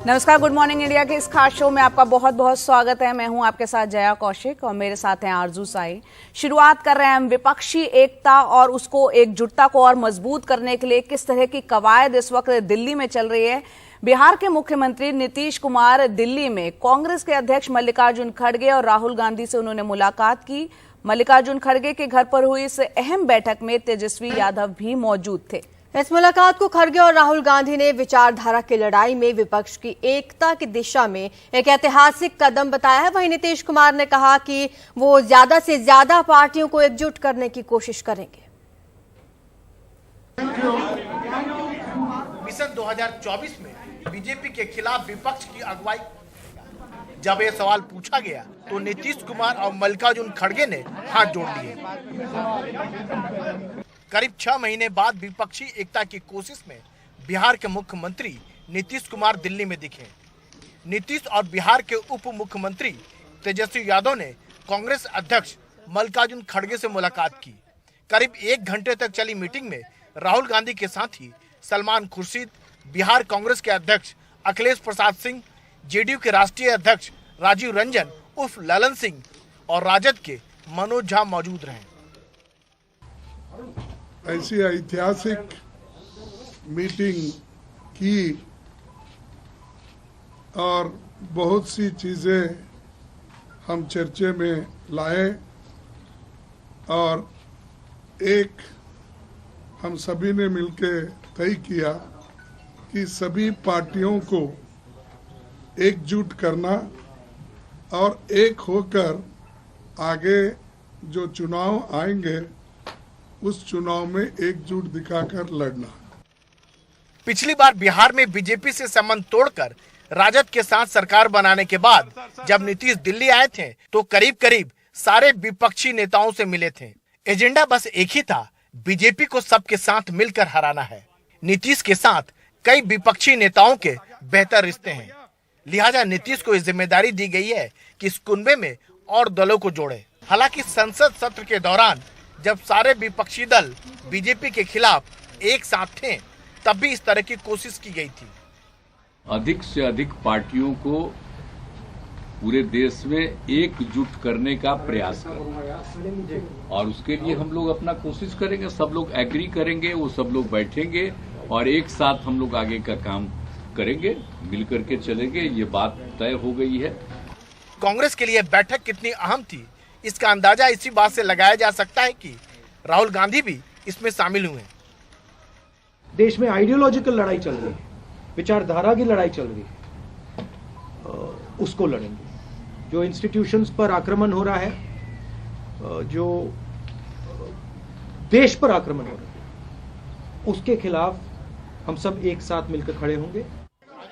नमस्कार, good morning India के इस खास शो में आपका बहुत बहुत स्वागत है। मैं हूं आपके साथ जया कौशिक और मेरे साथ हैं आरजू साई। शुरुआत कर रहे हैं हम विपक्षी एकता और उसको एकजुटता को और मजबूत करने के लिए किस तरह की कवायद इस वक्त दिल्ली में चल रही है। बिहार के मुख्यमंत्री नीतीश कुमार दिल्ली में कांग्रेस के अध्यक्ष मल्लिकार्जुन खड़गे और राहुल गांधी से उन्होंने मुलाकात की। मल्लिकार्जुन खड़गे के घर पर हुई इस अहम बैठक में तेजस्वी यादव भी मौजूद थे। इस मुलाकात को खड़गे और राहुल गांधी ने विचारधारा की लड़ाई में विपक्ष की एकता की दिशा में एक ऐतिहासिक कदम बताया है। वहीं नीतीश कुमार ने कहा कि वो ज्यादा से ज्यादा पार्टियों को एकजुट करने की कोशिश करेंगे। मिशन 2024 में बीजेपी के खिलाफ विपक्ष की अगुवाई, जब यह सवाल पूछा गया तो नीतीश कुमार और मल्लिकार्जुन खड़गे ने हाथ जोड़ लिए। करीब 6 महीने बाद विपक्षी एकता की कोशिश में बिहार के मुख्यमंत्री नीतीश कुमार दिल्ली में दिखे। नीतीश और बिहार के उप मुख्यमंत्री तेजस्वी यादव ने कांग्रेस अध्यक्ष मल्लिकार्जुन खड़गे से मुलाकात की। करीब 1 घंटे तक चली मीटिंग में राहुल गांधी के साथ ही सलमान खुर्शीद, बिहार कांग्रेस के अध्यक्ष अखिलेश प्रसाद सिंह, जेडीयू के राष्ट्रीय अध्यक्ष राजीव रंजन उर्फ ललन सिंह और राजद के मनोज झा मौजूद रहे। ऐसी ऐतिहासिक मीटिंग की और बहुत सी चीज़ें हम चर्चे में लाए और एक हम सभी ने मिलकर तय किया कि सभी पार्टियों को एकजुट करना और एक होकर आगे जो चुनाव आएंगे उस चुनाव में एकजुट दिखाकर लड़ना। पिछली बार बिहार में बीजेपी से संबंध तोड़कर राजद के साथ सरकार बनाने के बाद जब नीतीश दिल्ली आए थे तो करीब करीब सारे विपक्षी नेताओं से मिले थे। एजेंडा बस एक ही था, बीजेपी को सबके साथ मिलकर हराना है। नीतीश के साथ कई विपक्षी नेताओं के बेहतर रिश्ते हैं, लिहाजा नीतीश को इस जिम्मेदारी दी गई है कि इस कुनबे में और दलों को जोड़े। हालांकि संसद सत्र के दौरान जब सारे विपक्षी दल बीजेपी के खिलाफ एक साथ थे तब भी इस तरह की कोशिश की गई थी। अधिक से अधिक पार्टियों को पूरे देश में एकजुट करने का प्रयास करें और उसके लिए हम लोग अपना कोशिश करेंगे। सब लोग एग्री करेंगे, वो सब लोग बैठेंगे और एक साथ हम लोग आगे का काम करेंगे, मिलकर के चलेंगे। ये बात तय हो गई है। कांग्रेस के लिए बैठक कितनी अहम थी इसका अंदाजा इसी बात से लगाया जा सकता है कि राहुल गांधी भी इसमें शामिल हुए। देश में आइडियोलॉजिकल लड़ाई चल रही है, विचारधारा की लड़ाई चल रही है, उसको लड़ेंगे। जो इंस्टीट्यूशंस पर आक्रमण हो रहा है, जो देश पर आक्रमण हो रहा है, उसके खिलाफ हम सब एक साथ मिलकर खड़े होंगे।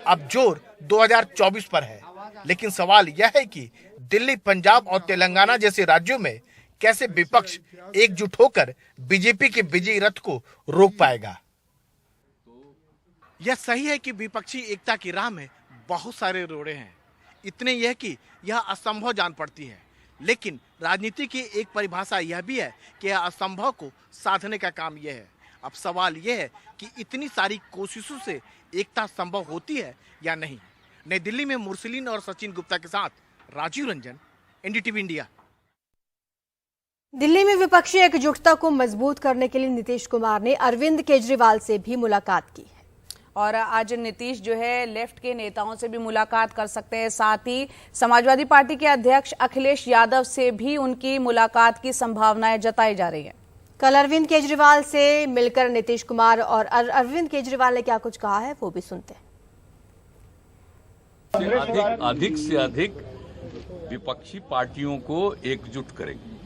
अब जोर 2024 पर है, लेकिन सवाल यह है कि दिल्ली, पंजाब और तेलंगाना जैसे राज्यों में कैसे विपक्ष एकजुट होकर बीजेपी के विजयी रथ को रोक पाएगा। यह सही है कि विपक्षी एकता की राह में बहुत सारे रोड़े हैं, इतने यह कि यह असंभव जान पड़ती है। लेकिन राजनीति की एक परिभाषा यह भी है कि यह असंभव को साधने का काम यह है। अब सवाल यह है कि इतनी सारी कोशिशों से एकता संभव होती है या नहीं। नई दिल्ली में मुरसलीन और सचिन गुप्ता के साथ राजीव रंजन, एनडीटीवी इंडिया। दिल्ली में विपक्षी एकजुटता को मजबूत करने के लिए नीतीश कुमार ने अरविंद केजरीवाल से भी मुलाकात की है और आज नीतीश जो है लेफ्ट के नेताओं से भी मुलाकात कर सकते हैं। साथ ही समाजवादी पार्टी के अध्यक्ष अखिलेश यादव से भी उनकी मुलाकात की संभावनाएं जताई जा रही है। कल अरविंद केजरीवाल से मिलकर नीतीश कुमार और अरविंद केजरीवाल ने क्या कुछ कहा है वो भी सुनते हैं। अधिक से अधिक विपक्षी पार्टियों को एकजुट करेंगे।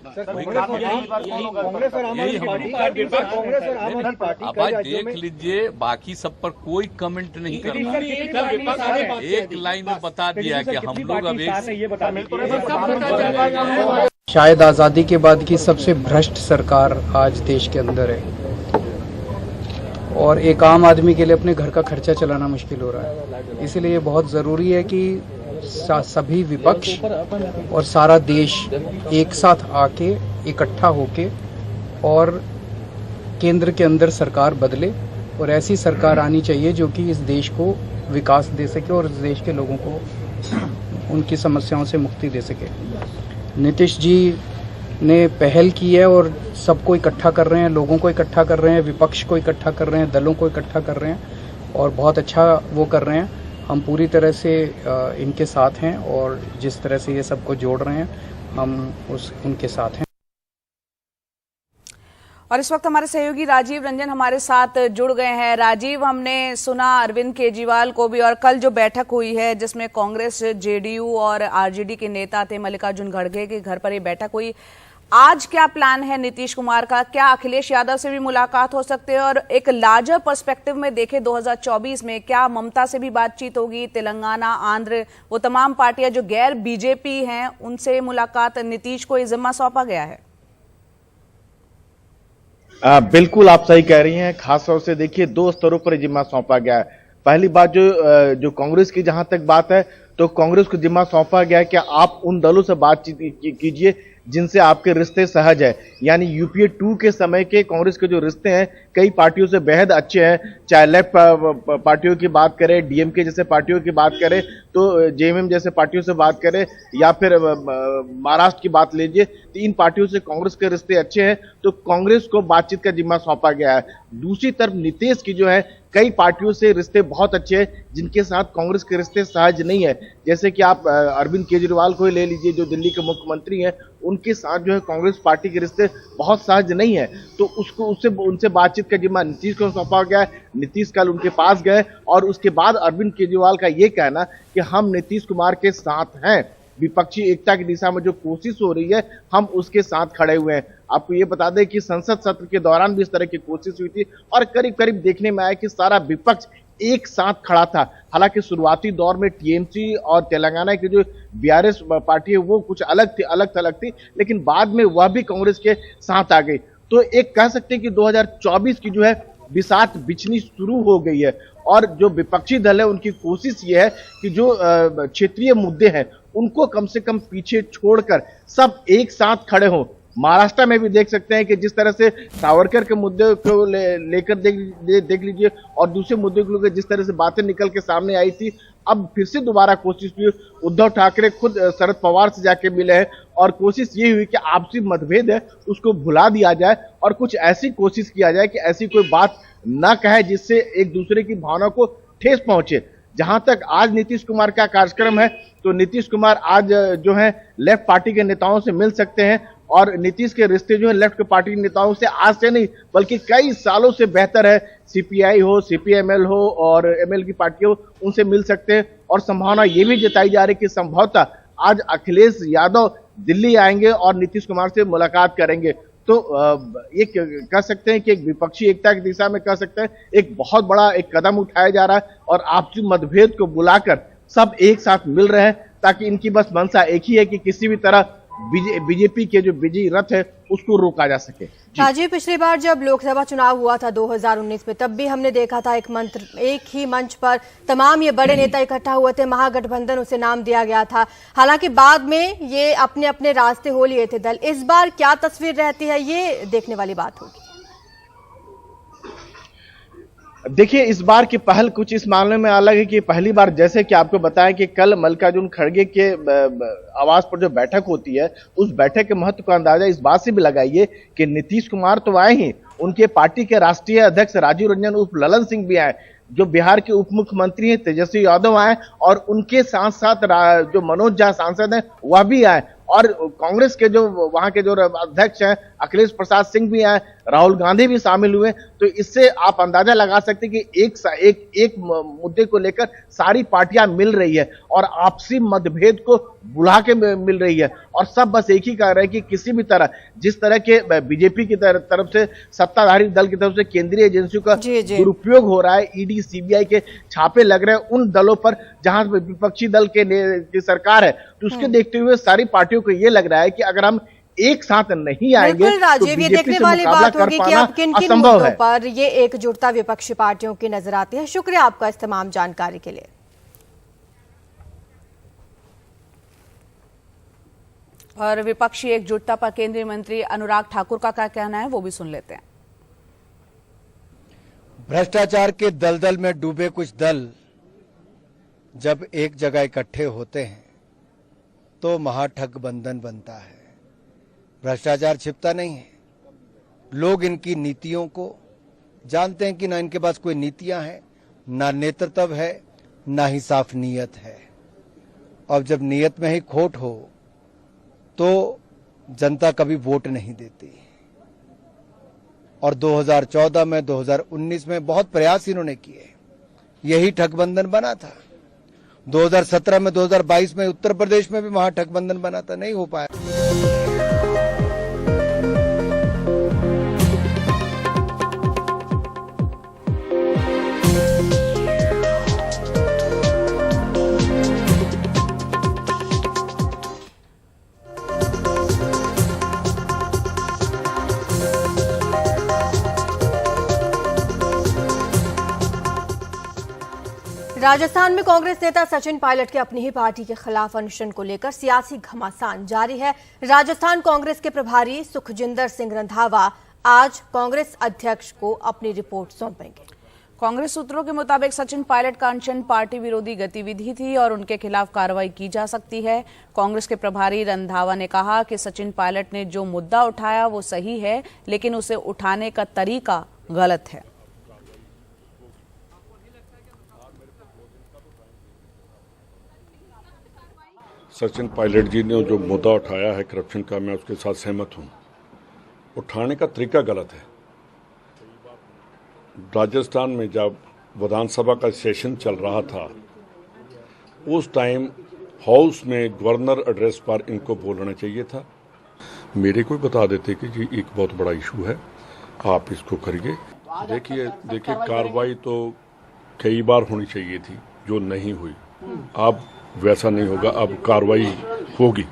अब आज देख लीजिए, बाकी सब पर कोई कमेंट नहीं करना। एक लाइन में बता दिया कि हम लोग अब शायद आजादी के बाद की सबसे भ्रष्ट सरकार आज देश के अंदर है और एक आम आदमी के लिए अपने घर का खर्चा चलाना मुश्किल हो रहा है। इसलिए बहुत ज़रूरी है कि सभी विपक्ष और सारा देश एक साथ आके इकट्ठा होके और केंद्र के अंदर सरकार बदले और ऐसी सरकार आनी चाहिए जो कि इस देश को विकास दे सके और देश के लोगों को उनकी समस्याओं से मुक्ति दे सके। नीतीश जी ने पहल की है और सबको इकट्ठा कर रहे हैं, लोगों को इकट्ठा कर रहे हैं, विपक्ष को इकट्ठा कर रहे हैं, दलों को इकट्ठा कर रहे हैं और बहुत अच्छा वो कर रहे हैं। हम पूरी तरह से इनके साथ हैं और जिस तरह से ये सबको जोड़ रहे हैं हम उनके साथ हैं। और इस वक्त हमारे सहयोगी राजीव रंजन हमारे साथ जुड़ गए हैं। राजीव, हमने सुना अरविंद केजरीवाल को भी, और कल जो बैठक हुई है जिसमें कांग्रेस, जेडीयू और आरजेडी के नेता थे, मल्लिकार्जुन खड़गे के घर पर ये बैठक हुई। आज क्या प्लान है नीतीश कुमार का? क्या अखिलेश यादव से भी मुलाकात हो सकती है? और एक लार्जर पर्सपेक्टिव में देखें 2024 में क्या ममता से भी बातचीत होगी? तेलंगाना, आंध्र, वो तमाम पार्टियां जो गैर बीजेपी हैं उनसे मुलाकात, नीतीश को ये जिम्मा सौंपा गया है। बिल्कुल आप सही कह रही हैं। खास तौर से देखिए 2 स्तरों पर जिम्मा सौंपा गया है। पहली बात जो कांग्रेस की जहां तक बात है तो कांग्रेस को जिम्मा सौंपा गया है कि आप उन दलों से बातचीत कीजिए जिनसे आपके रिश्ते सहज है। यानी यूपीए 2 के समय के कांग्रेस के जो रिश्ते हैं कई पार्टियों से बेहद अच्छे हैं, चाहे लेफ्ट पार्टियों की बात करें, डीएमके जैसे पार्टियों की बात करें, तो जेएमएम जैसे पार्टियों से बात करें, या फिर महाराष्ट्र की बात लीजिए, तो इन पार्टियों से कांग्रेस के रिश्ते अच्छे हैं, तो कांग्रेस को बातचीत का जिम्मा सौंपा गया है। दूसरी तरफ नीतीश की जो है कई पार्टियों से रिश्ते बहुत अच्छे हैं जिनके साथ कांग्रेस के रिश्ते सहज नहीं है। जैसे कि आप अरविंद केजरीवाल को ही ले लीजिए जो दिल्ली के मुख्यमंत्री हैं, उनके साथ जो है कांग्रेस पार्टी के रिश्ते बहुत सहज नहीं है, तो उनसे बातचीत का जिम्मा नीतीश को सौंपा गया है। नीतीश कल उनके पास गए और उसके बाद अरविंद केजरीवाल का ये कहना कि हम नीतीश कुमार के साथ हैं, विपक्षी एकता की दिशा में जो कोशिश हो रही है हम उसके साथ खड़े हुए हैं। आपको ये बता दें कि संसद सत्र के दौरान भी इस तरह की कोशिश हुई थी और करीब करीब देखने में आया कि सारा विपक्ष एक साथ खड़ा था। हालांकि शुरुआती दौर में टीएमसी और तेलंगाना की जो बीआरएस पार्टी है वो कुछ अलग थलग थी, लेकिन बाद में वह भी कांग्रेस के साथ आ गई। तो एक कह सकते हैं कि 2024 की जो है बिसात बिछनी शुरू हो गई है और जो विपक्षी दल है उनकी कोशिश ये है कि जो क्षेत्रीय मुद्दे हैं उनको कम से कम पीछे छोड़कर सब एक साथ खड़े हों। महाराष्ट्र में भी देख सकते हैं कि जिस तरह से सावरकर के मुद्दे को लेकर देख लीजिए और दूसरे मुद्दे को लेकर जिस तरह से बातें निकल के सामने आई थी, अब फिर से दोबारा कोशिश हुई। उद्धव ठाकरे खुद शरद पवार से जाके मिले हैं और कोशिश ये हुई कि आपसी मतभेद है उसको भुला दिया जाए और कुछ ऐसी कोशिश किया जाए कि ऐसी कोई बात न कहे जिससे एक दूसरे की भावना को ठेस पहुंचे। जहां तक आज नीतीश कुमार का कार्यक्रम है तो नीतीश कुमार आज जो है लेफ्ट पार्टी के नेताओं से मिल सकते हैं और नीतीश के रिश्ते जो है लेफ्ट पार्टी के नेताओं से आज से नहीं बल्कि कई सालों से बेहतर है। सीपीआई हो, सीपीएमएल हो और एमएल की पार्टी हो, उनसे मिल सकते हैं और संभावना ये भी जताई जा रही है कि संभवतः आज अखिलेश यादव दिल्ली आएंगे और नीतीश कुमार से मुलाकात करेंगे। तो ये कह सकते हैं कि एक विपक्षी एकता की दिशा में कह सकते हैं एक बहुत बड़ा एक कदम उठाया जा रहा है और आपसी मतभेद को बुलाकर सब एक साथ मिल रहे हैं ताकि इनकी बस मंशा एक ही है कि किसी भी तरह बीजेपी के जो विजयी रथ है उसको रोका जा सके। राजीव, पिछली बार जब लोकसभा चुनाव हुआ था 2019 में, तब भी हमने देखा था एक ही मंच पर तमाम ये बड़े नेता इकट्ठा हुए थे, महागठबंधन उसे नाम दिया गया था। हालांकि बाद में ये अपने अपने रास्ते हो लिए थे दल। इस बार क्या तस्वीर रहती है ये देखने वाली बात होगी। देखिए इस बार की पहल कुछ इस मामले में अलग है कि पहली बार जैसे कि आपको बताया कि कल मल्लिकार्जुन खड़गे के आवास पर जो बैठक होती है उस बैठक के महत्व का अंदाजा इस बात से भी लगाइए कि नीतीश कुमार तो आए ही, उनके पार्टी के राष्ट्रीय अध्यक्ष राजीव रंजन उर्फ ललन सिंह भी आए, जो बिहार के उप मुख्यमंत्री हैं तेजस्वी यादव आए और उनके साथ साथ जो मनोज झा सांसद हैं वह भी आए और कांग्रेस के जो वहां के जो अध्यक्ष हैं अखिलेश प्रसाद सिंह भी आए, राहुल गांधी भी शामिल हुए। तो इससे आप अंदाजा लगा सकते हैं कि एक मुद्दे को लेकर सारी पार्टियां मिल रही है और आपसी मतभेद को बुला के मिल रही है और सब बस एक ही कह रहे हैं कि किसी भी तरह जिस तरह के बीजेपी की तरफ से सत्ताधारी दल की तरफ से केंद्रीय एजेंसियों का दुरुपयोग हो रहा है, ईडी सीबीआई के छापे लग रहे हैं उन दलों पर जहां विपक्षी दल की सरकार है, तो उसके देखते हुए सारी पार्टियों को ये लग रहा है कि अगर हम एक साथ नहीं आएंगे तो ये देखने वाली बात होगी कि अब किन किन मुद्दों पर ये एकजुटता विपक्षी पार्टियों की नजर आती है। शुक्रिया आपका इस तमाम जानकारी के लिए। और विपक्षी एकजुटता पर केंद्रीय मंत्री अनुराग ठाकुर का क्या कहना है वो भी सुन लेते हैं। भ्रष्टाचार के दलदल में डूबे कुछ दल जब एक जगह इकट्ठे होते हैं तो महाठगबंधन बनता है। भ्रष्टाचार छिपता नहीं है। लोग इनकी नीतियों को जानते हैं कि ना इनके पास कोई नीतियां हैं, ना नेतृत्व है, ना ही साफ नीयत है। और जब नीयत में ही खोट हो तो जनता कभी वोट नहीं देती। और 2014 में, 2019 में बहुत प्रयास इन्होंने किए, यही ठगबंधन बना था। 2017 में, 2022 में उत्तर प्रदेश में भी महाठगबंधन बना था, नहीं हो पाया। राजस्थान में कांग्रेस नेता सचिन पायलट के अपनी ही पार्टी के खिलाफ अनशन को लेकर सियासी घमासान जारी है। राजस्थान कांग्रेस के प्रभारी सुखजिंदर सिंह रंधावा आज कांग्रेस अध्यक्ष को अपनी रिपोर्ट सौंपेंगे। कांग्रेस सूत्रों के मुताबिक सचिन पायलट का अनशन पार्टी विरोधी गतिविधि थी और उनके खिलाफ कार्रवाई की जा सकती है। कांग्रेस के प्रभारी रंधावा ने कहा कि सचिन पायलट ने जो मुद्दा उठाया वो सही है, लेकिन उसे उठाने का तरीका गलत है। सचिन पायलट जी ने जो मुद्दा उठाया है करप्शन का, मैं उसके साथ सहमत हूं। उठाने का तरीका गलत है। राजस्थान में जब विधानसभा का सेशन चल रहा था उस टाइम हाउस में गवर्नर एड्रेस पर इनको बोलना चाहिए था। मेरे को बता देते कि जी एक बहुत बड़ा इशू है, आप इसको करिए। देखिए कार्रवाई तो कई बार होनी चाहिए थी जो नहीं हुई। अब वैसा नहीं होगा, अब कार्रवाई होगी।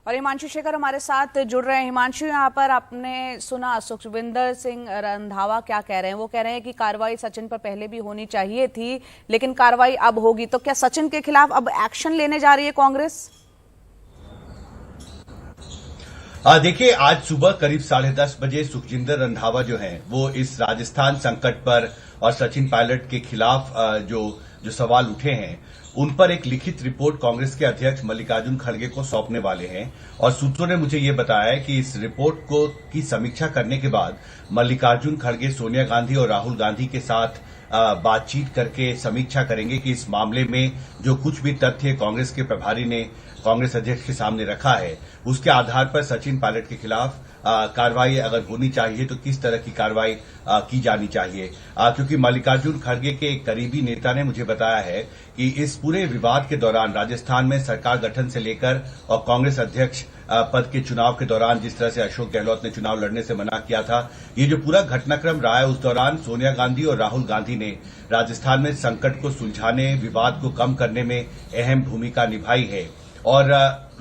और हिमांशु शेखर हमारे साथ जुड़ रहे हैं। हिमांशु, यहाँ पर आपने सुना सुखविंदर सिंह रंधावा क्या कह रहे हैं। वो कह रहे हैं कि कार्रवाई सचिन पर पहले भी होनी चाहिए थी, लेकिन कार्रवाई अब होगी। तो क्या सचिन के खिलाफ अब एक्शन लेने जा रही है कांग्रेस? देखिए, आज सुबह करीब 10:30 बजे सुखजिंदर रंधावा जो हैं वो इस राजस्थान संकट पर और सचिन पायलट के खिलाफ जो सवाल उठे हैं उन पर एक लिखित रिपोर्ट कांग्रेस के अध्यक्ष मल्लिकार्जुन खड़गे को सौंपने वाले हैं। और सूत्रों ने मुझे ये बताया है कि इस रिपोर्ट की समीक्षा करने के बाद मल्लिकार्जुन खड़गे सोनिया गांधी और राहुल गांधी के साथ बातचीत करके समीक्षा करेंगे कि इस मामले में जो कुछ भी तथ्य कांग्रेस के प्रभारी ने कांग्रेस अध्यक्ष के सामने रखा है उसके आधार पर सचिन पायलट के खिलाफ कार्रवाई अगर होनी चाहिए तो किस तरह की कार्रवाई की जानी चाहिए। क्योंकि मल्लिकार्जुन खड़गे के एक करीबी नेता ने मुझे बताया है कि इस पूरे विवाद के दौरान राजस्थान में सरकार गठन से लेकर और कांग्रेस अध्यक्ष पद के चुनाव के दौरान जिस तरह से अशोक गहलोत ने चुनाव लड़ने से मना किया था, ये जो पूरा घटनाक्रम रहा है उस दौरान सोनिया गांधी और राहुल गांधी ने राजस्थान में संकट को सुलझाने, विवाद को कम करने में अहम भूमिका निभाई है। और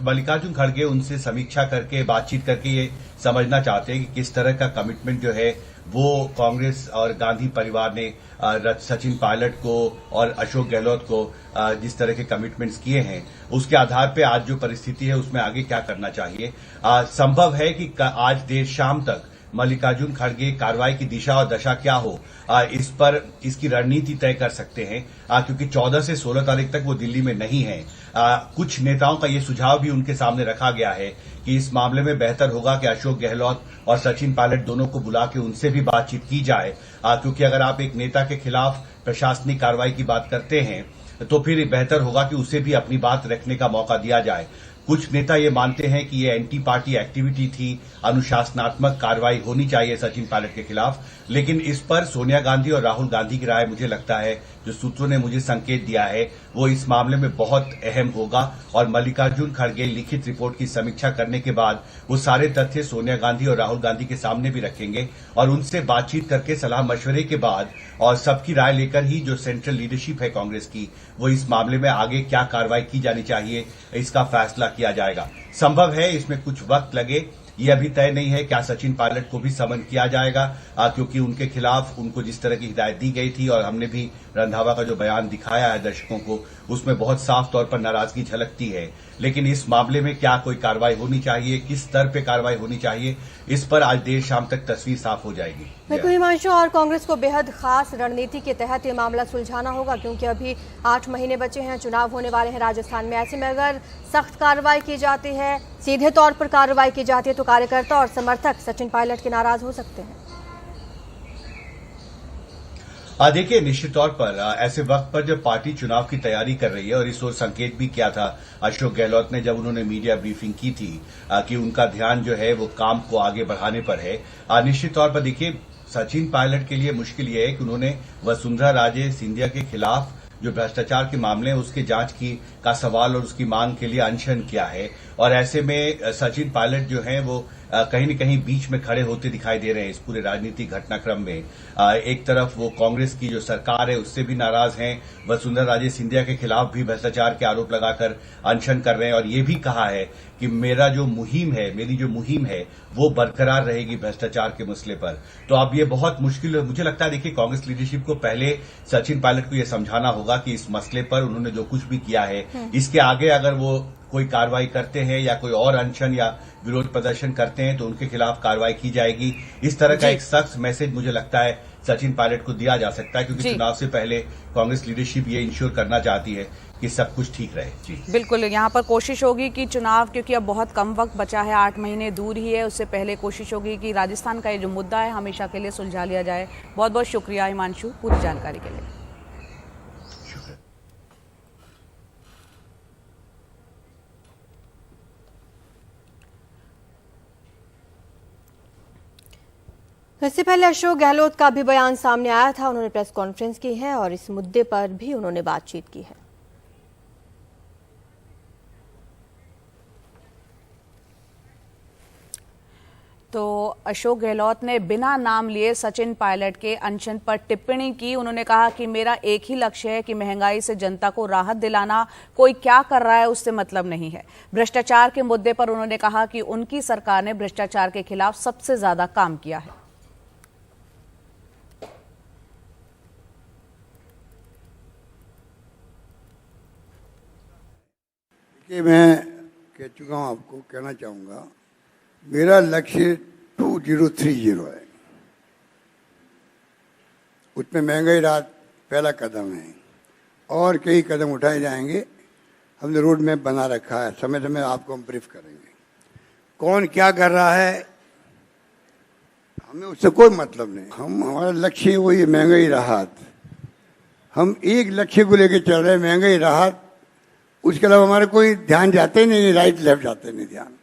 मल्लिकार्जुन खड़गे उनसे समीक्षा करके बातचीत करके ये समझना चाहते हैं कि किस तरह का कमिटमेंट जो है वो कांग्रेस और गांधी परिवार ने सचिन पायलट को और अशोक गहलोत को जिस तरह के कमिटमेंट्स किए हैं उसके आधार पर आज जो परिस्थिति है उसमें आगे क्या करना चाहिए। संभव है कि आज देर शाम तक मल्लिकार्जुन खड़गे कार्रवाई की दिशा और दशा क्या हो इस पर इसकी रणनीति तय कर सकते हैं, क्योंकि 14 से 16 तारीख तक वो दिल्ली में नहीं है। कुछ नेताओं का ये सुझाव भी उनके सामने रखा गया है कि इस मामले में बेहतर होगा कि अशोक गहलोत और सचिन पायलट दोनों को बुला के उनसे भी बातचीत की जाए, क्योंकि अगर आप एक नेता के खिलाफ प्रशासनिक कार्रवाई की बात करते हैं तो फिर बेहतर होगा कि उसे भी अपनी बात रखने का मौका दिया जाए। कुछ नेता ये मानते हैं कि ये एंटी पार्टी एक्टिविटी थी, अनुशासनात्मक कार्रवाई होनी चाहिए सचिन पायलट के खिलाफ, लेकिन इस पर सोनिया गांधी और राहुल गांधी की राय मुझे लगता है जो सूत्रों ने मुझे संकेत दिया है वो इस मामले में बहुत अहम होगा। और मल्लिकार्जुन खड़गे लिखित रिपोर्ट की समीक्षा करने के बाद वो सारे तथ्य सोनिया गांधी और राहुल गांधी के सामने भी रखेंगे और उनसे बातचीत करके सलाह मशवरे के बाद और सबकी राय लेकर ही जो सेंट्रल लीडरशिप है कांग्रेस की वो इस मामले में आगे क्या कार्रवाई की जानी चाहिए इसका फैसला किया जाएगा। संभव है इसमें कुछ वक्त लगे, ये अभी तय नहीं है क्या सचिन पायलट को भी समन किया जाएगा, क्योंकि उनके खिलाफ उनको जिस तरह की हिदायत दी गई थी और हमने भी रंधावा का जो बयान दिखाया है दर्शकों को उसमें बहुत साफ तौर पर नाराजगी झलकती है। लेकिन इस मामले में क्या कोई कार्रवाई होनी चाहिए, किस स्तर पर कार्रवाई होनी चाहिए, इस पर आज देर शाम तक तस्वीर साफ हो जाएगी। बिल्कुल हिमांशु, और कांग्रेस को बेहद खास रणनीति के तहत ये मामला सुलझाना होगा, क्योंकि अभी 8 महीने बचे हैं, चुनाव होने वाले हैं राजस्थान में। ऐसे में अगर सख्त कार्रवाई की जाती है, सीधे तौर पर कार्रवाई की जाती है, तो कार्यकर्ता और समर्थक सचिन पायलट के नाराज हो सकते हैं। देखिए, निश्चित तौर पर ऐसे वक्त पर जब पार्टी चुनाव की तैयारी कर रही है, और इस ओर संकेत भी किया था अशोक गहलोत ने जब उन्होंने मीडिया ब्रीफिंग की थी कि उनका ध्यान जो है वो काम को आगे बढ़ाने पर है। निश्चित तौर पर देखिए, सचिन पायलट के लिए मुश्किल ये है कि उन्होंने वसुंधरा राजे सिंधिया के खिलाफ जो भ्रष्टाचार के मामले हैं उसके जांच का सवाल और उसकी मांग के लिए अनशन किया है, और ऐसे में सचिन पायलट जो हैं वो कहीं न कहीं बीच में खड़े होते दिखाई दे रहे हैं इस पूरे राजनीतिक घटनाक्रम में। एक तरफ वो कांग्रेस की जो सरकार है उससे भी नाराज हैं, वसुंधरा राजे सिंधिया के खिलाफ भी भ्रष्टाचार के आरोप लगाकर अनशन कर रहे हैं, और ये भी कहा है कि मेरी जो मुहिम है वो बरकरार रहेगी भ्रष्टाचार के मसले पर। तो अब ये बहुत मुश्किल, मुझे लगता है देखिए, कांग्रेस लीडरशिप को पहले सचिन पायलट को ये समझाना होगा कि इस मसले पर उन्होंने जो कुछ भी किया है, इसके आगे अगर वो कोई कार्रवाई करते हैं या कोई और अनशन या विरोध प्रदर्शन करते हैं तो उनके खिलाफ कार्रवाई की जाएगी। इस तरह का एक सख्त मैसेज मुझे लगता है सचिन पायलट को दिया जा सकता है, क्योंकि चुनाव से पहले कांग्रेस लीडरशिप ये इंश्योर करना चाहती है कि सब कुछ ठीक रहे। जी बिल्कुल, यहाँ पर कोशिश होगी कि चुनाव, क्योंकि अब बहुत कम वक्त बचा है, 8 महीने दूर ही है, उससे पहले कोशिश होगी कि राजस्थान का ये जो मुद्दा है हमेशा के लिए सुलझा लिया जाए। बहुत बहुत शुक्रिया हिमांशु पूरी जानकारी के लिए। इससे पहले अशोक गहलोत का भी बयान सामने आया था, उन्होंने प्रेस कॉन्फ्रेंस की है और इस मुद्दे पर भी उन्होंने बातचीत की है। तो अशोक गहलोत ने बिना नाम लिए सचिन पायलट के अनशन पर टिप्पणी की। उन्होंने कहा कि मेरा एक ही लक्ष्य है कि महंगाई से जनता को राहत दिलाना, कोई क्या कर रहा है उससे मतलब नहीं है। भ्रष्टाचार के मुद्दे पर उन्होंने कहा कि उनकी सरकार ने भ्रष्टाचार के खिलाफ सबसे ज्यादा काम किया है। कि मैं कह चुका हूं, आपको कहना चाहूंगा, मेरा लक्ष्य 2030 है, उसमें महंगाई राहत पहला कदम है और कई कदम उठाए जाएंगे। हमने रोड मैप बना रखा है, समय समय आपको हम ब्रीफ करेंगे कौन क्या कर रहा है, हमें उससे कोई मतलब नहीं। हमारा लक्ष्य वही महंगाई राहत, हम एक लक्ष्य को लेकर चल रहे हैं, महंगाई राहत। उसके अलावा हमारे कोई ध्यान जाते नहीं, राइट लेफ्ट जाते नहीं ध्यान।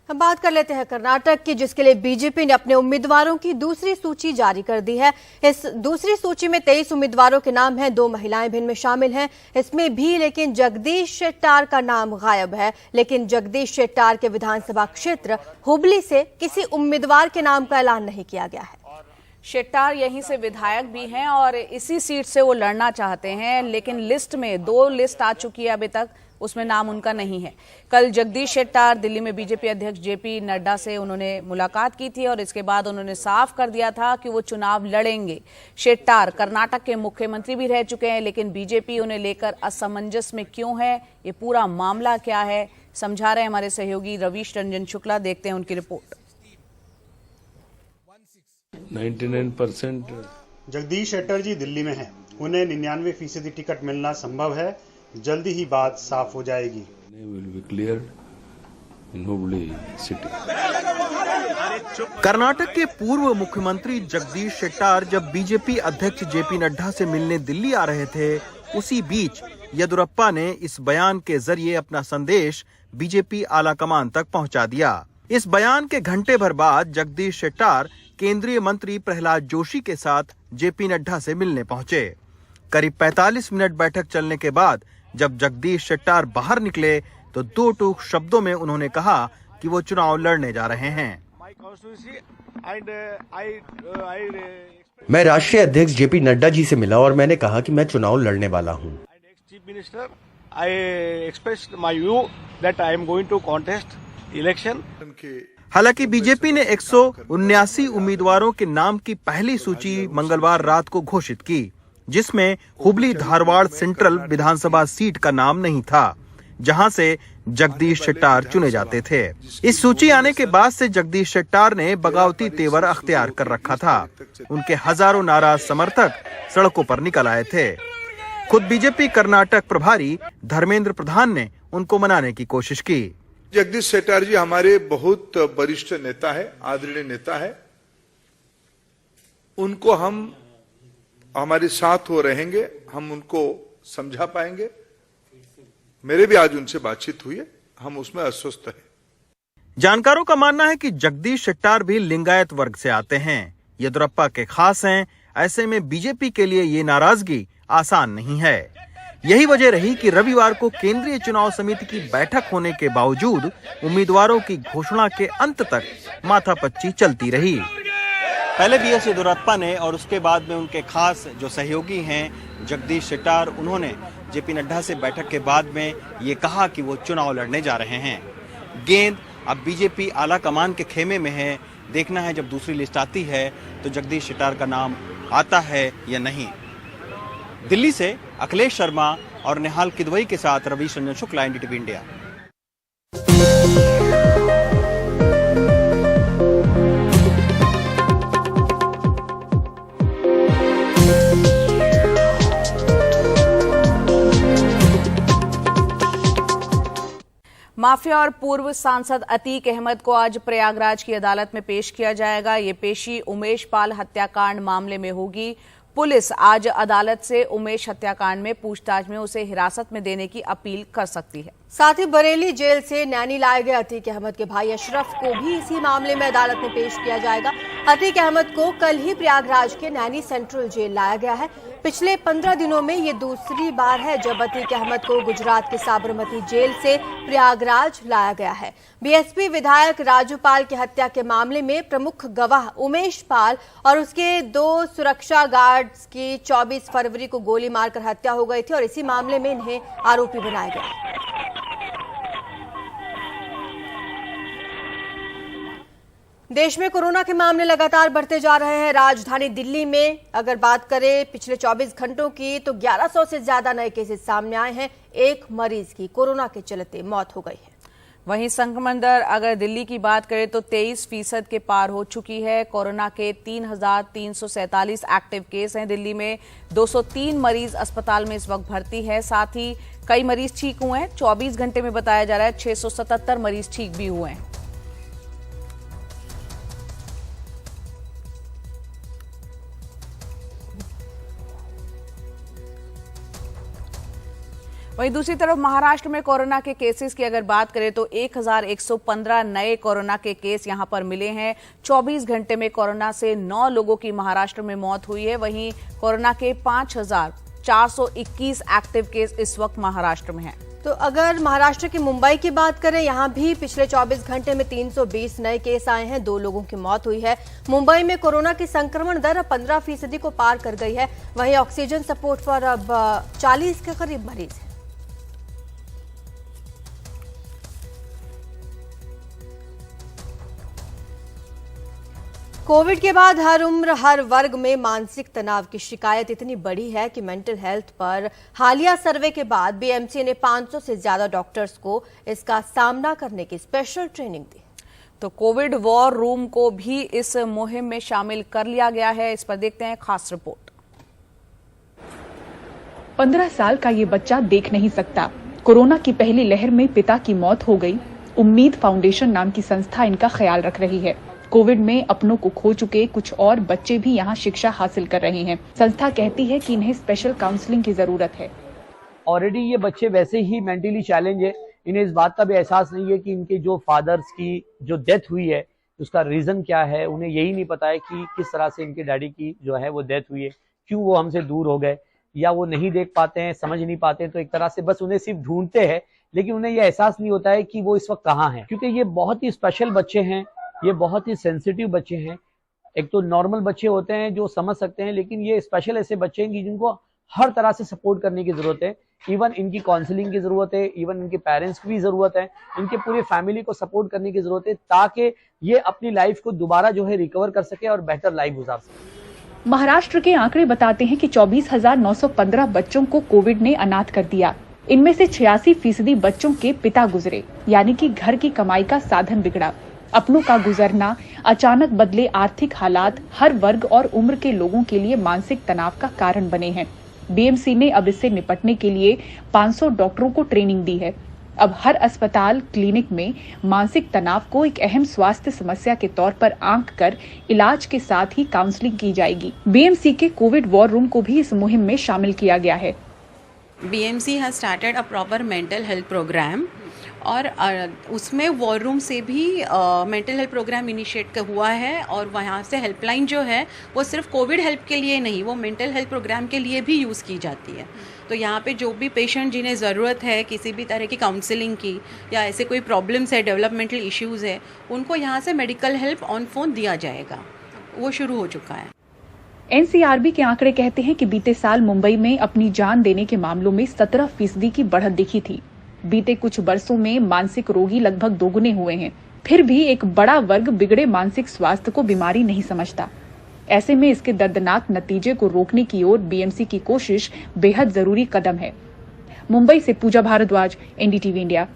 हम बात कर लेते हैं कर्नाटक की, जिसके लिए बीजेपी ने अपने उम्मीदवारों की दूसरी सूची जारी कर दी है। इस दूसरी सूची में 23 उम्मीदवारों के नाम हैं, 2 महिलाएं भी इनमें शामिल हैं। इसमें भी लेकिन जगदीश शेट्टार का नाम गायब है। लेकिन जगदीश शेट्टार के विधानसभा क्षेत्र हुबली से किसी उम्मीदवार के नाम का ऐलान नहीं किया गया है। शेट्टार यहीं से विधायक भी हैं और इसी सीट से वो लड़ना चाहते हैं, लेकिन लिस्ट में 2 लिस्ट आ चुकी है, अभी तक उसमें नाम उनका नहीं है। कल जगदीश शेट्टार दिल्ली में बीजेपी अध्यक्ष जेपी नड्डा से उन्होंने मुलाकात की थी और इसके बाद उन्होंने साफ कर दिया था कि वो चुनाव लड़ेंगे। शेट्टार कर्नाटक के मुख्यमंत्री भी रह चुके हैं, लेकिन बीजेपी उन्हें लेकर असमंजस में क्यों है, ये पूरा मामला क्या है, समझा रहे हैं हमारे सहयोगी रवीश रंजन शुक्ला। देखते हैं उनकी रिपोर्ट। 99% जगदीश शेट्टर जी दिल्ली में हैं, उन्हें 99% टिकट मिलना संभव है। जल्दी ही बात साफ हो जाएगी। कर्नाटक के पूर्व मुख्यमंत्री जगदीश शेट्टार जब बीजेपी अध्यक्ष जेपी नड्डा से मिलने दिल्ली आ रहे थे, उसी बीच येदियुरप्पा ने इस बयान के जरिए अपना संदेश बीजेपी आलाकमान तक पहुंचा दिया। इस बयान के घंटे भर बाद जगदीश शेट्टार केंद्रीय मंत्री प्रहलाद जोशी के साथ जेपी नड्डा से मिलने पहुंचे। करीब 45 मिनट बैठक चलने के बाद जब जगदीश शेट्टार बाहर निकले तो 2 टूक शब्दों में उन्होंने कहा कि वो चुनाव लड़ने जा रहे हैं। मैं राष्ट्रीय अध्यक्ष जेपी नड्डा जी से मिला और मैंने कहा कि मैं चुनाव लड़ने वाला हूं। Chief minister, I expressed my view that I am going to contest election. हालांकि बीजेपी ने 179 उम्मीदवारों के नाम की पहली सूची मंगलवार रात को घोषित की, जिसमें हुबली धारवाड़ सेंट्रल विधानसभा सीट का नाम नहीं था, जहां से जगदीश शेट्टार चुने जाते थे। इस सूची आने के बाद से जगदीश शेट्टार ने बगावती तेवर अख्तियार कर रखा था। उनके हजारों नाराज समर्थक सड़कों पर निकल आए थे। खुद बीजेपी कर्नाटक प्रभारी धर्मेंद्र प्रधान ने उनको मनाने की कोशिश की। जगदीश शेट्टार जी हमारे बहुत वरिष्ठ नेता है, आदरणीय नेता है। उनको हम हमारे साथ वो रहेंगे, हम उनको समझा पाएंगे। मेरे भी आज उनसे बातचीत हुई है, हम उसमें अस्वस्थ हैं। जानकारों का मानना है कि जगदीश शेट्टार भी लिंगायत वर्ग से आते हैं, येदुरप्पा के खास हैं। ऐसे में बीजेपी के लिए ये नाराजगी आसान नहीं है। यही वजह रही कि रविवार को केंद्रीय चुनाव समिति की बैठक होने के बावजूद उम्मीदवारों की घोषणा के अंत तक माथापच्ची चलती रही। पहले बीएस येदुरप्पा ने और उसके बाद में उनके खास जो सहयोगी हैं जगदीश शेट्टार, उन्होंने जेपी नड्डा से बैठक के बाद में ये कहा कि वो चुनाव लड़ने जा रहे हैं। गेंद अब बीजेपी आला कमान के खेमे में है। देखना है जब दूसरी लिस्ट आती है तो जगदीश शेट्टार का नाम आता है या नहीं। दिल्ली से अखिलेश शर्मा और निहाल किदवई के साथ Ravish Ranjan Shukla, NDTV India. Mafia और पूर्व सांसद अतीक अहमद को आज प्रयागराज की अदालत में पेश किया जाएगा। ये पेशी उमेश पाल हत्याकांड मामले में होगी। पुलिस आज अदालत से उमेश हत्याकांड में पूछताछ में उसे हिरासत में देने की अपील कर सकती है। साथ ही बरेली जेल से नैनी लाए गए अतीक अहमद के भाई अशरफ को भी इसी मामले में अदालत में पेश किया जाएगा। अतीक अहमद को कल ही प्रयागराज के नैनी सेंट्रल जेल लाया गया है। पिछले 15 दिनों में ये दूसरी बार है जब अतीक अहमद को गुजरात के साबरमती जेल से प्रयागराज लाया गया है। बीएसपी विधायक राजू पाल की हत्या के मामले में प्रमुख गवाह उमेश पाल और उसके 2 सुरक्षा गार्ड्स की 24 फरवरी को गोली मारकर हत्या हो गई थी और इसी मामले में इन्हें आरोपी बनाया गया। देश में कोरोना के मामले लगातार बढ़ते जा रहे हैं। राजधानी दिल्ली में अगर बात करें पिछले 24 घंटों की तो 1100 से ज्यादा नए केसेस सामने आए हैं। एक मरीज की कोरोना के चलते मौत हो गई है। वहीं संक्रमण दर अगर दिल्ली की बात करें तो 23% के पार हो चुकी है। कोरोना के 3,347 एक्टिव केस हैं दिल्ली में। 203 मरीज अस्पताल में इस वक्त भर्ती है। साथ ही कई मरीज ठीक हुए हैं। 24 घंटे में बताया जा रहा है 677 मरीज ठीक भी हुए हैं। वहीं दूसरी तरफ महाराष्ट्र में कोरोना के केसेस की अगर बात करें तो 1115 नए कोरोना के केस यहां पर मिले हैं। 24 घंटे में कोरोना से 9 लोगों की महाराष्ट्र में मौत हुई है। वहीं कोरोना के 5421 एक्टिव केस इस वक्त महाराष्ट्र में हैं। तो अगर महाराष्ट्र की मुंबई की बात करें, यहां भी पिछले 24 घंटे में 320 नए केस आए हैं। 2 लोगों की मौत हुई है। मुंबई में कोरोना की संक्रमण दर 15% को पार कर गई है। वहीं ऑक्सीजन सपोर्ट पर अब 40 के करीब मरीज हैं। कोविड के बाद हर उम्र हर वर्ग में मानसिक तनाव की शिकायत इतनी बढ़ी है कि मेंटल हेल्थ पर हालिया सर्वे के बाद बीएमसी ने 500 से ज्यादा डॉक्टर्स को इसका सामना करने की स्पेशल ट्रेनिंग दी। तो कोविड वॉर रूम को भी इस मुहिम में शामिल कर लिया गया है। इस पर देखते हैं खास रिपोर्ट। 15 साल का ये बच्चा देख नहीं सकता। कोरोना की पहली लहर में पिता की मौत हो गई। उम्मीद फाउंडेशन नाम की संस्था इनका ख्याल रख रही है। कोविड में अपनों को खो चुके कुछ और बच्चे भी यहाँ शिक्षा हासिल कर रहे हैं। संस्था कहती है कि इन्हें स्पेशल काउंसलिंग की जरूरत है। ऑलरेडी ये बच्चे वैसे ही मेंटली चैलेंज है। इन्हें इस बात का भी एहसास नहीं है कि इनके जो फादर्स की जो डेथ हुई है उसका रीजन क्या है। उन्हें यही नहीं पता है कि किस तरह से इनके डैडी की जो है वो डेथ हुई है, क्यों वो हमसे दूर हो गए, या वो नहीं देख पाते हैं, समझ नहीं पाते हैं। तो एक तरह से बस उन्हें सिर्फ ढूंढते हैं, लेकिन उन्हें यह एहसास नहीं होता है कि वो इस वक्त कहाँ हैं। क्योंकि ये बहुत ही स्पेशल बच्चे हैं, ये बहुत ही सेंसिटिव बच्चे हैं। एक तो नॉर्मल बच्चे होते हैं जो समझ सकते हैं, लेकिन ये स्पेशल ऐसे बच्चे हैं कि जिनको हर तरह से सपोर्ट करने की जरूरत है। इवन इनकी काउंसलिंग की जरूरत है, इवन इनके पेरेंट्स की भी जरूरत है, इनके पूरी फैमिली को सपोर्ट करने की जरूरत है ताकि ये अपनी लाइफ को दोबारा जो है रिकवर कर सके और बेहतर लाइफ गुजार सके। महाराष्ट्र के आंकड़े बताते हैं कि 24,915 बच्चों को कोविड ने अनाथ कर दिया। इनमें से 86% बच्चों के पिता गुजरे, यानी कि घर की कमाई का साधन बिगड़ा। अपनों का गुजरना, अचानक बदले आर्थिक हालात हर वर्ग और उम्र के लोगों के लिए मानसिक तनाव का कारण बने हैं। बीएमसी ने अब इससे निपटने के लिए 500 डॉक्टरों को ट्रेनिंग दी है। अब हर अस्पताल, क्लिनिक में मानसिक तनाव को एक अहम स्वास्थ्य समस्या के तौर पर आंक कर इलाज के साथ ही काउंसलिंग की जाएगी। बीएमसी के कोविड वॉर रूम को भी इस मुहिम में शामिल किया गया है। BMC has started a proper mental health program और उसमें वॉर रूम से भी मेंटल हेल्थ प्रोग्राम इनिशिएट हुआ है और वहाँ से हेल्पलाइन जो है वो सिर्फ कोविड हेल्प के लिए नहीं, वो मेंटल हेल्थ प्रोग्राम के लिए भी यूज़ की जाती है। तो यहाँ पे जो भी पेशेंट जिन्हें ज़रूरत है किसी भी तरह की काउंसलिंग की या ऐसे कोई प्रॉब्लम्स है, डेवलपमेंटल इश्यूज़ है, उनको यहाँ से मेडिकल हेल्प ऑन फोन दिया जाएगा। वो शुरू हो चुका है। एनसीआरबी के आंकड़े कहते हैं कि बीते साल मुंबई में अपनी जान देने के मामलों में 17% की बढ़त दिखी थी। बीते कुछ वर्षों में मानसिक रोगी लगभग दोगुने हुए हैं। फिर भी एक बड़ा वर्ग बिगड़े मानसिक स्वास्थ्य को बीमारी नहीं समझता। ऐसे में इसके दर्दनाक नतीजे को रोकने की ओर बीएमसी की कोशिश बेहद जरूरी कदम है। मुंबई से पूजा भारद्वाज, एनडीटीवी इंडिया।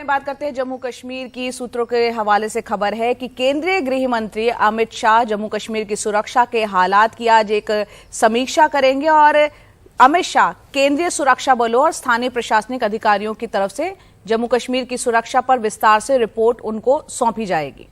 बात करते हैं जम्मू कश्मीर की। सूत्रों के हवाले से खबर है कि केंद्रीय गृह मंत्री अमित शाह जम्मू कश्मीर की सुरक्षा के हालात की आज एक समीक्षा करेंगे और अमित शाह केंद्रीय सुरक्षा बलों और स्थानीय प्रशासनिक अधिकारियों की तरफ से जम्मू कश्मीर की सुरक्षा पर विस्तार से रिपोर्ट उनको सौंपी जाएगी।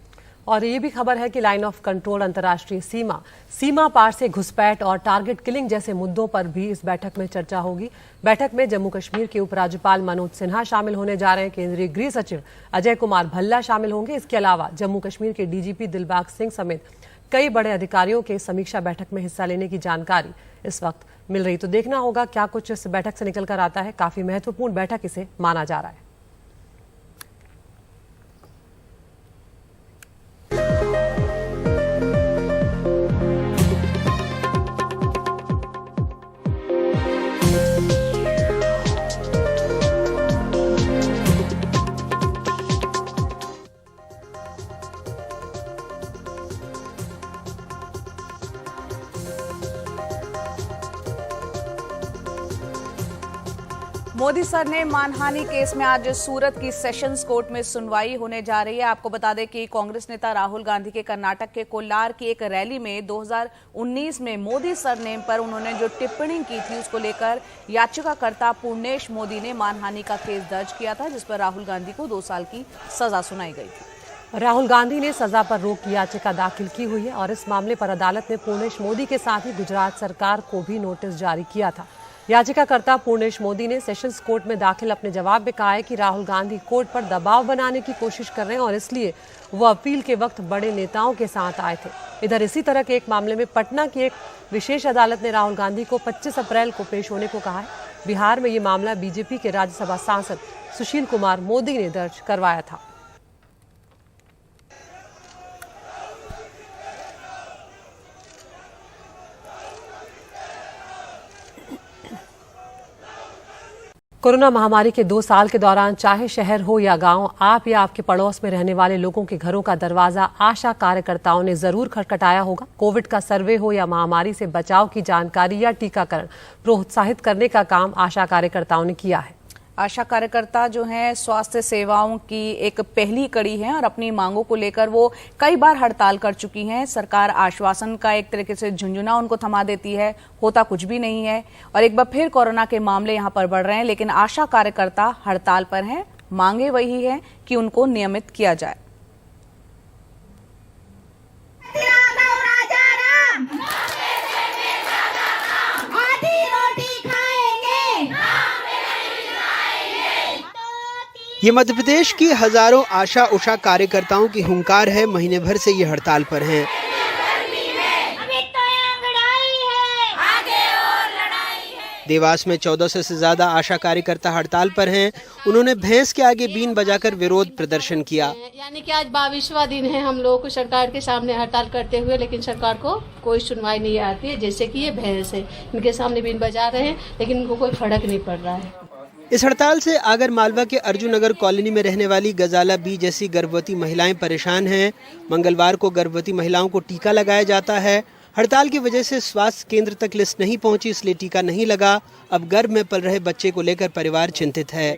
और ये भी खबर है कि लाइन ऑफ कंट्रोल, अंतर्राष्ट्रीय सीमा पार से घुसपैठ और टारगेट किलिंग जैसे मुद्दों पर भी इस बैठक में चर्चा होगी। बैठक में जम्मू कश्मीर के उपराज्यपाल मनोज सिन्हा शामिल होने जा रहे हैं। केंद्रीय गृह सचिव अजय कुमार भल्ला शामिल होंगे। इसके अलावा जम्मू कश्मीर के डीजीपी दिलबाग सिंह समेत कई बड़े अधिकारियों के समीक्षा बैठक में हिस्सा लेने की जानकारी इस वक्त मिल रही। तो देखना होगा क्या कुछ इस बैठक से निकल कर आता है। काफी महत्वपूर्ण बैठक इसे माना जा रहा है। मोदी सर ने मानहानि केस में आज सूरत की सेशंस कोर्ट में सुनवाई होने जा रही है। आपको बता दें कि कांग्रेस नेता राहुल गांधी के कर्नाटक के कोल्लार की एक रैली में 2019 में मोदी सरनेम पर उन्होंने जो टिप्पणी की थी उसको लेकर याचिकाकर्ता पूर्णेश मोदी ने मानहानि का केस दर्ज किया था, जिस पर राहुल गांधी को 2 साल की सजा सुनाई गई थी। राहुल गांधी ने सजा पर रोक की याचिका दाखिल की हुई है और इस मामले पर अदालत ने पूर्णेश मोदी के साथ ही गुजरात सरकार को भी नोटिस जारी किया था। याचिकाकर्ता पूर्णेश मोदी ने सेशंस कोर्ट में दाखिल अपने जवाब में कहा है कि राहुल गांधी कोर्ट पर दबाव बनाने की कोशिश कर रहे हैं और इसलिए वो अपील के वक्त बड़े नेताओं के साथ आए थे। इधर इसी तरह के एक मामले में पटना की एक विशेष अदालत ने राहुल गांधी को 25 अप्रैल को पेश होने को कहा है। बिहार में ये मामला बीजेपी के राज्यसभा सांसद सुशील कुमार मोदी ने दर्ज करवाया था। कोरोना महामारी के 2 साल के दौरान चाहे शहर हो या गांव, आप या आपके पड़ोस में रहने वाले लोगों के घरों का दरवाजा आशा कार्यकर्ताओं ने जरूर खटखटाया होगा। कोविड का सर्वे हो या महामारी से बचाव की जानकारी या टीकाकरण, प्रोत्साहित करने का काम आशा कार्यकर्ताओं ने किया है। आशा कार्यकर्ता जो हैं स्वास्थ्य सेवाओं की एक पहली कड़ी है और अपनी मांगों को लेकर वो कई बार हड़ताल कर चुकी हैं। सरकार आश्वासन का एक तरीके से झुंझुना उनको थमा देती है, होता कुछ भी नहीं है और एक बार फिर कोरोना के मामले यहां पर बढ़ रहे हैं। लेकिन आशा कार्यकर्ता हड़ताल पर हैं, मांगे वही है कि उनको नियमित किया जाए। ये मध्य प्रदेश की हजारों आशा उषा कार्यकर्ताओं की हुंकार है। महीने भर से ये हड़ताल पर हैं। देवास में 1400 से ज्यादा आशा कार्यकर्ता हड़ताल पर हैं। उन्होंने भैंस के आगे बीन बजाकर विरोध प्रदर्शन किया। यानी कि आज 22वां दिन है हम लोगों को सरकार के सामने हड़ताल करते हुए, लेकिन सरकार को कोई सुनवाई नहीं आती है। जैसे कि ये भैंस है, इनके सामने बीन बजा रहे हैं लेकिन इनको कोई फर्क नहीं पड़ रहा है। इस हड़ताल से आगर मालवा के अर्जुन नगर कॉलोनी में रहने वाली गजाला बी जैसी गर्भवती महिलाएं परेशान हैं। मंगलवार को गर्भवती महिलाओं को टीका लगाया जाता है। हड़ताल की वजह से स्वास्थ्य केंद्र तक लिस्ट नहीं पहुंची, इसलिए टीका नहीं लगा। अब गर्भ में पल रहे बच्चे को लेकर परिवार चिंतित है।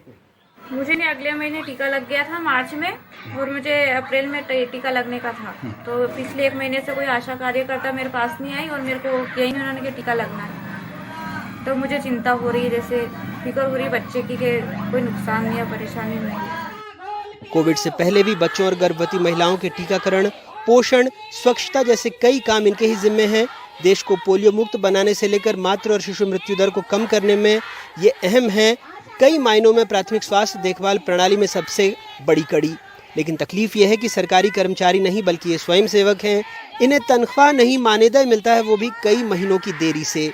मुझे नहीं, अगले महीने टीका लग गया था मार्च में, और मुझे अप्रैल में टीका लगने का था। तो पिछले 1 महीने से कोई आशा कार्यकर्ता मेरे पास नहीं आई और मेरे को यही उन्होंने कि टीका लगना है। तो मुझे चिंता हो रही है, जैसे फिक्र हो रही है बच्चे की कि कोई नुकसान नहीं या परेशानी नहीं। कोविड से पहले भी बच्चों और गर्भवती महिलाओं के टीकाकरण, पोषण, स्वच्छता जैसे कई काम इनके ही जिम्मे हैं। देश को पोलियो मुक्त बनाने से लेकर मातृ और शिशु मृत्यु दर को कम करने में ये अहम है। कई मायनों में प्राथमिक स्वास्थ्य देखभाल प्रणाली में सबसे बड़ी कड़ी। लेकिन तकलीफ यह है कि सरकारी कर्मचारी नहीं बल्कि ये स्वयं सेवक हैं। इन्हें तनख्वाह नहीं मानेदय मिलता है, वो भी कई महीनों की देरी से।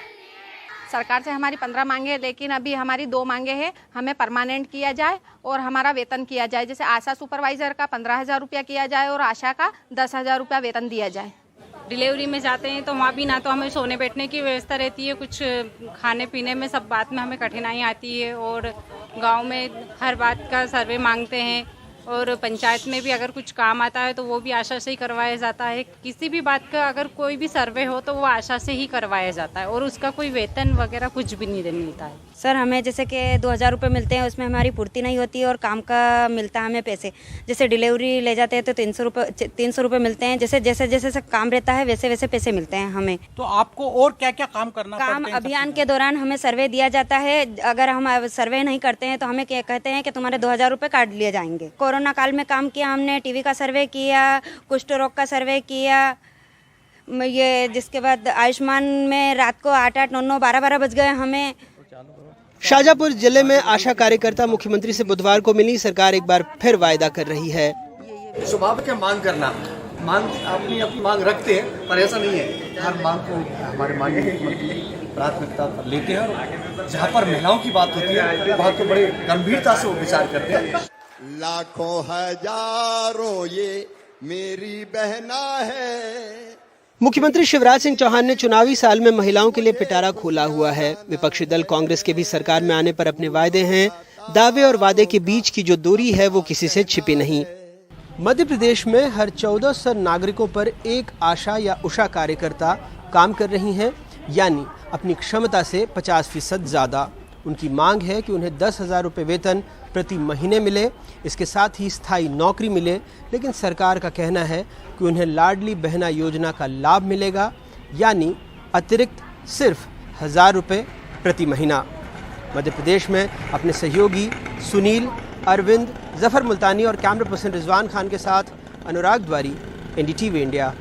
सरकार से हमारी 15 मांगे हैं, लेकिन अभी हमारी 2 मांगे हैं। हमें परमानेंट किया जाए और हमारा वेतन किया जाए। जैसे आशा सुपरवाइजर का 15,000 रुपया किया जाए और आशा का 10,000 रुपया वेतन दिया जाए। डिलीवरी में जाते हैं तो वहाँ भी ना तो हमें सोने बैठने की व्यवस्था रहती है, कुछ खाने पीने में सब बात में हमें कठिनाई आती है। और गांव में हर बात का सर्वे मांगते हैं, और पंचायत में भी अगर कुछ काम आता है तो वो भी आशा से ही करवाया जाता है। किसी भी बात का अगर कोई भी सर्वे हो तो वो आशा से ही करवाया जाता है, और उसका कोई वेतन वगैरह कुछ भी नहीं मिलता है। सर, हमें जैसे कि 2,000 रुपये मिलते हैं, उसमें हमारी पूर्ति नहीं होती है और काम का मिलता है हमें पैसे। जैसे डिलीवरी ले जाते हैं तो 300 रुपये मिलते हैं। जैसे जैसे जैसे काम रहता है वैसे वैसे पैसे मिलते हैं हमें। तो आपको और क्या क्या काम करना पड़ता है? अभियान के दौरान हमें सर्वे दिया जाता है। अगर हम सर्वे नहीं करते हैं तो हमें क्या कहते हैं कि तुम्हारे 2,000 रुपये काट लिए जाएंगे। कोरोना काल में काम किया हमने, टीवी का सर्वे किया, कुष्ठ रोग का सर्वे किया, ये जिसके बाद आयुष्मान में रात को 8-8, 9-9, 12-12 बज गए हमें। शाजापुर जिले में आशा कार्यकर्ता मुख्यमंत्री से बुधवार को मिली। सरकार एक बार फिर वायदा कर रही है। स्वभाव क्या मांग करना, अपनी मांग रखते हैं, पर ऐसा नहीं है। हर मांग को हमारे मांगे प्राथमिकता पर लेते हैं, और जहाँ पर महिलाओं की बात होती है वहाँ तो बड़े गंभीरता से वो विचार करते हैं। लाखों हजारों ये मेरी बहना है। मुख्यमंत्री शिवराज सिंह चौहान ने चुनावी साल में महिलाओं के लिए पिटारा खोला हुआ है। विपक्षी दल कांग्रेस के भी सरकार में आने पर अपने वायदे हैं। दावे और वादे के बीच की जो दूरी है वो किसी से छिपी नहीं। मध्य प्रदेश में हर 1400 नागरिकों पर एक आशा या उषा कार्यकर्ता काम कर रही हैं, यानी अपनी क्षमता से 50% ज्यादा। उनकी मांग है कि उन्हें 10,000 रुपये वेतन प्रति महीने मिले, इसके साथ ही स्थायी नौकरी मिले। लेकिन सरकार का कहना है कि उन्हें लाडली बहना योजना का लाभ मिलेगा, यानी अतिरिक्त सिर्फ 1,000 रुपये प्रति महीना। मध्य प्रदेश में अपने सहयोगी सुनील, अरविंद, जफर मुल्तानी और कैमरा पर्सन रिजवान खान के साथ अनुराग द्वारी, NDTV इंडिया।